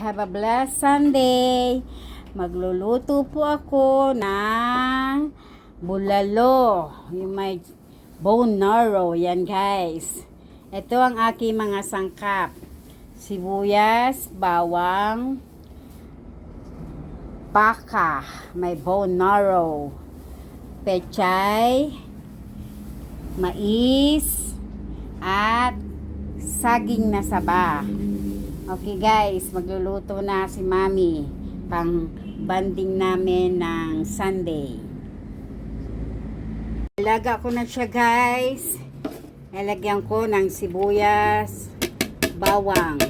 Have a blessed Sunday. Magluluto po ako ng bulalo. Yung may bone marrow. Yan guys. Ito ang aking mga sangkap. Sibuyas, bawang, baka, may bone marrow, pechay, mais, at saging na saba. Okay guys, magluluto na si Mami pang banding namin ng Sunday. Ilaga ko na siya guys. Lalagyan ko ng sibuyas, bawang.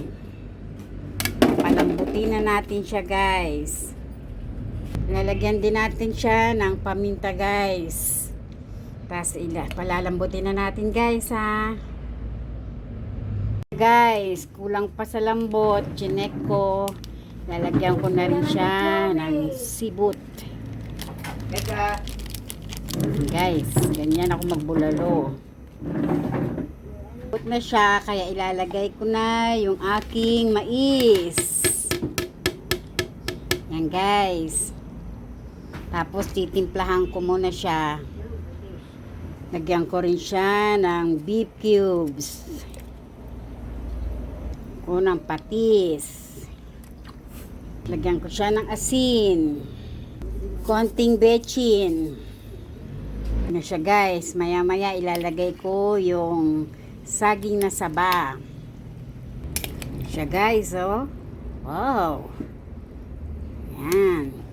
Palambutin na natin siya guys. Lalagyan din natin siya ng paminta guys. Tapos palalambutin na natin guys ha. Guys, kulang pa sa lambot, chinek ko. Lalagyan ko na rin siya ng sibut. Guys, ganyan ako magbulalo. Sibut na siya, kaya ilalagay ko na yung aking mais. Yan guys. Tapos titimplahan ko muna siya. Lagyan ko rin siya ng beef cubes. Unang patis. Lagyan ko siya ng asin. Konting bechin. Ano siya guys, maya maya ilalagay ko yung saging na saba. Siya guys, oh. Wow. Yan.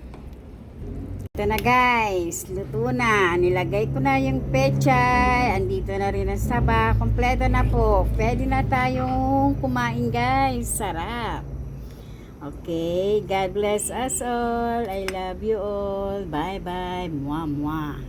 Ito na guys, luto na. Nilagay ko na yung pechay. Andito na rin ang saba. Kompleto na po. Pwede na tayong kumain guys. Sarap. Okay, God bless us all. I love you all. Bye bye. Mwah mwah.